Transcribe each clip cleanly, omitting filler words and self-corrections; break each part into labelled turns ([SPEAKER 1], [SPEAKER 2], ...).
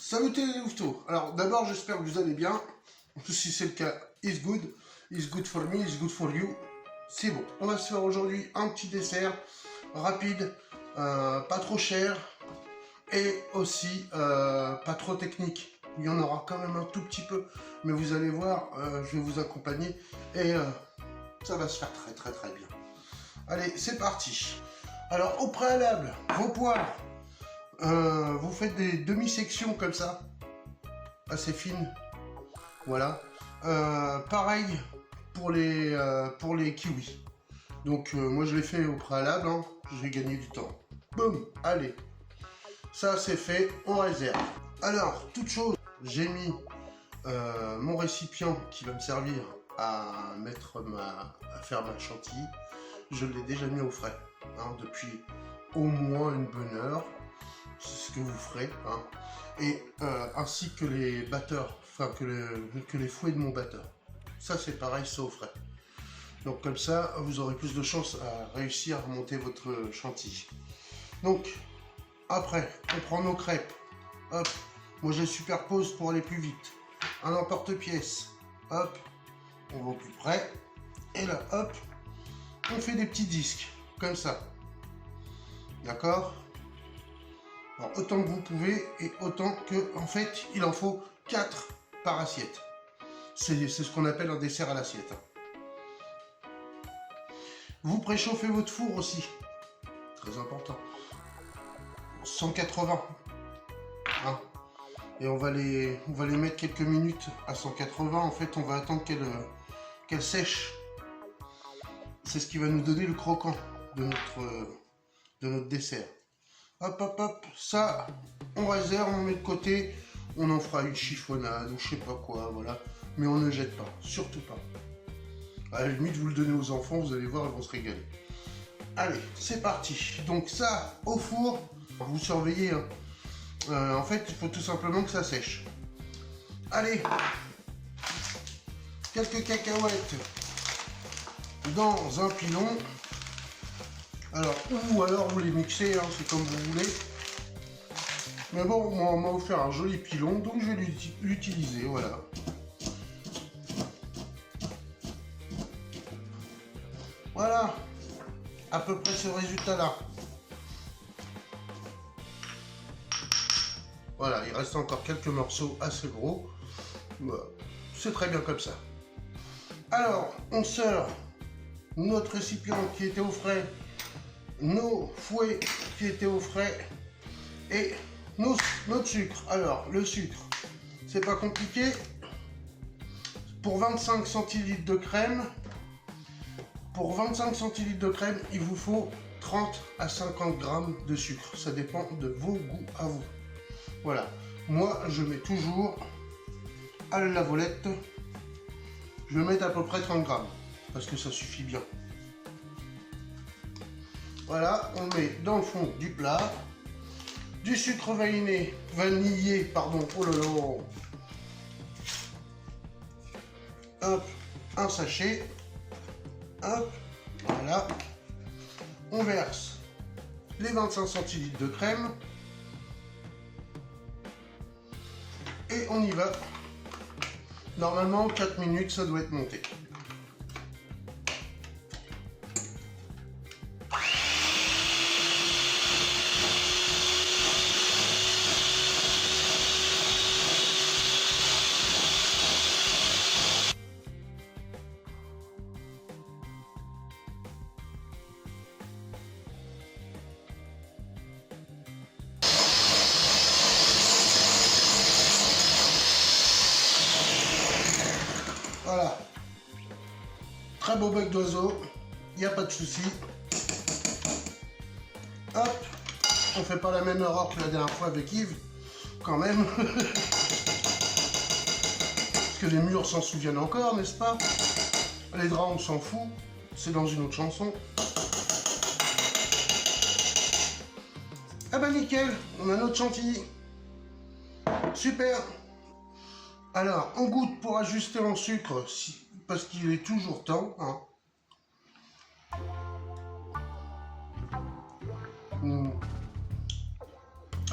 [SPEAKER 1] Salut les louveteaux. Alors d'abord j'espère que vous allez bien. Si c'est le cas, it's good for me, it's good for you. C'est bon. On va se faire aujourd'hui un petit dessert rapide, pas trop cher et aussi pas trop technique. Il y en aura quand même un tout petit peu, mais vous allez voir, je vais vous accompagner et ça va se faire très bien. Allez, c'est parti. Alors au préalable, vos poires. Vous faites des demi-sections comme ça, assez fines, voilà. Pareil pour les kiwis. Donc moi je l'ai fait au préalable, hein. Je vais gagner du temps. Boum, allez, ça c'est fait, on réserve. Alors, toute chose, j'ai mis mon récipient qui va me servir à faire ma chantilly. Je l'ai déjà mis au frais, hein, depuis au moins une bonne heure. C'est ce que vous ferez, hein. Et ainsi que les batteurs, enfin que les fouets de mon batteur. Ça c'est pareil, c'est au frais. Donc comme ça, vous aurez plus de chances à réussir à monter votre chantilly. Donc après, on prend nos crêpes. Hop, moi je les superpose pour aller plus vite. Un emporte-pièce. Hop, on va au plus près. Et là, hop, on fait des petits disques comme ça. D'accord? Alors, autant que vous pouvez et autant que, en fait, il en faut 4 par assiette. C'est ce qu'on appelle un dessert à l'assiette. Vous préchauffez votre four aussi. Très important. 180. Hein. Et on va les mettre quelques minutes à 180. En fait, on va attendre qu'elles sèchent. C'est ce qui va nous donner le croquant de notre dessert. Hop, hop, hop, ça, on réserve, on met de côté, on en fera une chiffonnade ou je sais pas quoi, voilà. Mais on ne jette pas, surtout pas. À la limite, vous le donnez aux enfants, vous allez voir, ils vont se régaler. Allez, c'est parti. Donc ça, au four, vous surveillez, hein. En fait, il faut tout simplement que ça sèche. Allez, quelques cacahuètes dans un pilon. Alors, ou alors vous les mixez, hein, c'est comme vous voulez. Mais bon, on m'a offert un joli pilon, donc je vais l'utiliser, voilà. Voilà, à peu près ce résultat-là. Voilà, il reste encore quelques morceaux assez gros. Voilà. C'est très bien comme ça. Alors, on sort notre récipient qui était au frais, nos fouets qui étaient au frais et notre sucre. Alors, le sucre, c'est pas compliqué. Pour 25 centilitres de crème, il vous faut 30 à 50 grammes de sucre. Ça dépend de vos goûts à vous. Voilà. Moi, je mets toujours à la volette, je vais mettre à peu près 30 grammes parce que ça suffit bien. Voilà, on met dans le fond du plat du sucre vanillé, pardon, oh là là. Hop, un sachet. Hop, voilà. On verse les 25 centilitres de crème. Et on y va. Normalement, 4 minutes, ça doit être monté. Voilà. Très beau bec d'oiseau. Il n'y a pas de souci. Hop. On fait pas la même erreur que la dernière fois avec Yves. Quand même. Parce que les murs s'en souviennent encore, n'est-ce pas? Les draps, on s'en fout. C'est dans une autre chanson. Ah bah nickel. On a notre chantilly. Super. Alors, on goûte pour ajuster en sucre, parce qu'il est toujours temps. Hein.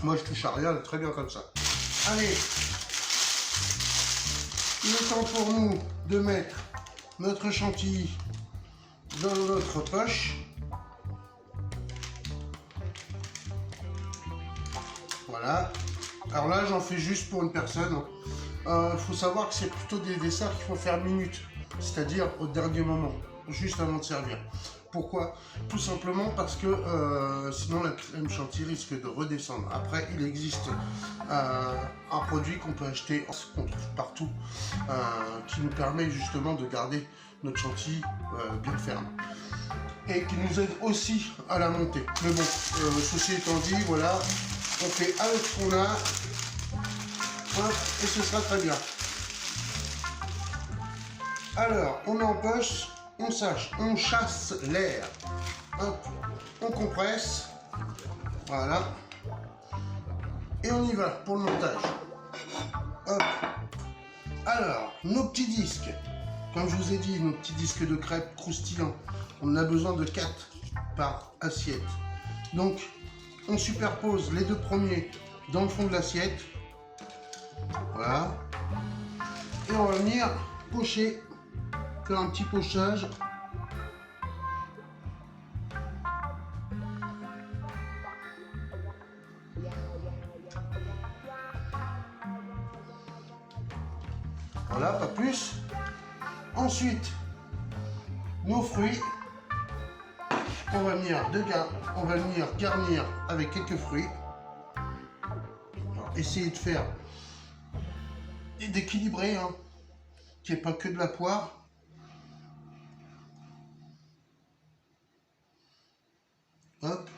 [SPEAKER 1] Moi, je touche à rien, très bien comme ça. Allez, il est temps pour nous de mettre notre chantilly dans notre poche. Voilà. Alors là, j'en fais juste pour une personne. Faut savoir que c'est plutôt des desserts qu'il faut faire minute, c'est-à-dire au dernier moment, juste avant de servir. Pourquoi? Tout simplement parce que sinon la crème chantilly risque de redescendre. Après, il existe un produit qu'on peut acheter, qu'on trouve partout, qui nous permet justement de garder notre chantilly bien ferme. Et qui nous aide aussi à la monter. Mais bon, ceci étant dit, voilà, on fait avec ce qu'on a, hop, et ce sera très bien. Alors, on empoche, on chasse l'air. Hop, on compresse, voilà, et on y va pour le montage. Hop. Alors, nos petits disques, comme je vous ai dit, nos petits disques de crêpes croustillants, on a besoin de 4 par assiette. Donc, on superpose les 2 premiers dans le fond de l'assiette. Voilà. Et on va venir pocher, faire un petit pochage. Voilà, pas plus. Ensuite, nos fruits. On va venir garnir avec quelques fruits. Alors, essayez de faire et d'équilibrer, hein, qu'il n'y ait pas que de la poire. Hop.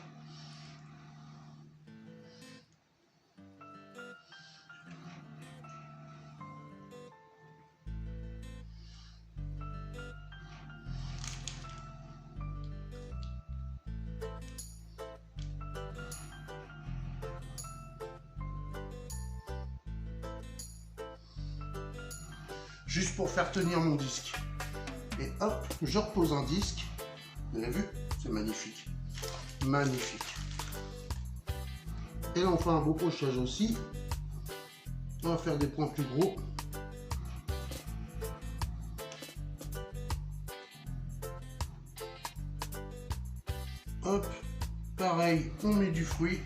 [SPEAKER 1] Juste pour faire tenir mon disque. Et hop, je repose un disque. Vous avez vu? C'est magnifique. Magnifique. Et là, on fait un beau pochage aussi. On va faire des points plus gros. Hop, pareil, on met du fruit.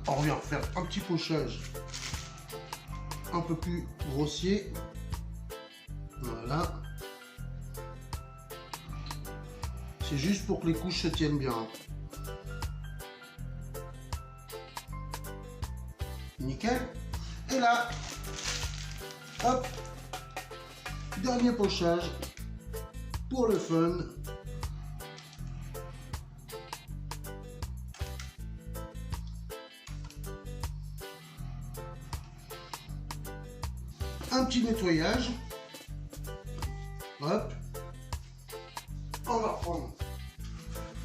[SPEAKER 1] On revient faire un petit pochage un peu plus grossier. Voilà. C'est juste pour que les couches se tiennent bien. Nickel. Et là, hop, dernier pochage pour le fun. Un petit nettoyage. Hop. On va prendre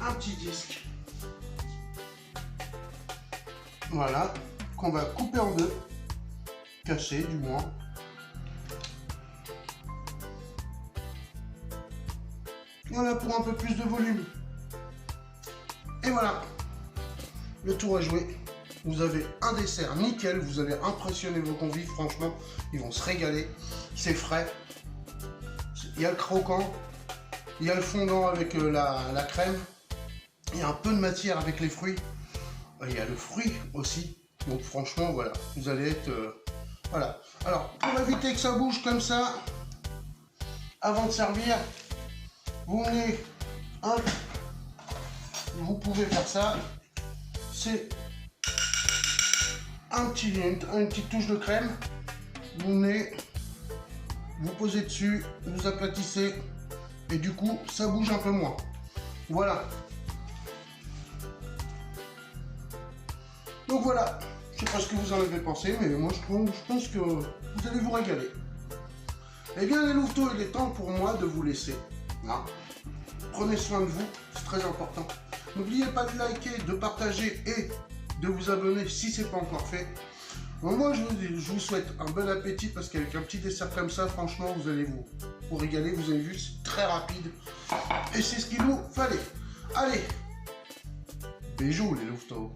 [SPEAKER 1] un petit disque. Voilà. Qu'on va couper en deux. Cacher du moins. Voilà pour un peu plus de volume. Et voilà. Le tour est joué. Vous avez un dessert nickel, vous avez impressionné vos convives, franchement, ils vont se régaler. C'est frais, il y a le croquant, il y a le fondant avec la crème, il y a un peu de matière avec les fruits, il y a le fruit aussi. Donc franchement, voilà, vous allez être... voilà. Alors, pour éviter que ça bouge comme ça, avant de servir, vous venez, hop, vous pouvez faire ça, c'est... une petite touche de crème, vous venez, vous posez dessus, vous aplatissez, et du coup, ça bouge un peu moins. Voilà. Donc voilà, je sais pas ce que vous en avez pensé, mais moi je pense que vous allez vous régaler. Eh bien les louveteaux, il est temps pour moi de vous laisser. Hein. Prenez soin de vous, c'est très important. N'oubliez pas de liker, de partager et de vous abonner si ce n'est pas encore fait. Bon, moi je vous souhaite un bon appétit parce qu'avec un petit dessert comme ça, franchement vous allez vous régaler. Vous avez vu, c'est très rapide et c'est ce qu'il nous fallait. Allez, bijou, les louveteaux.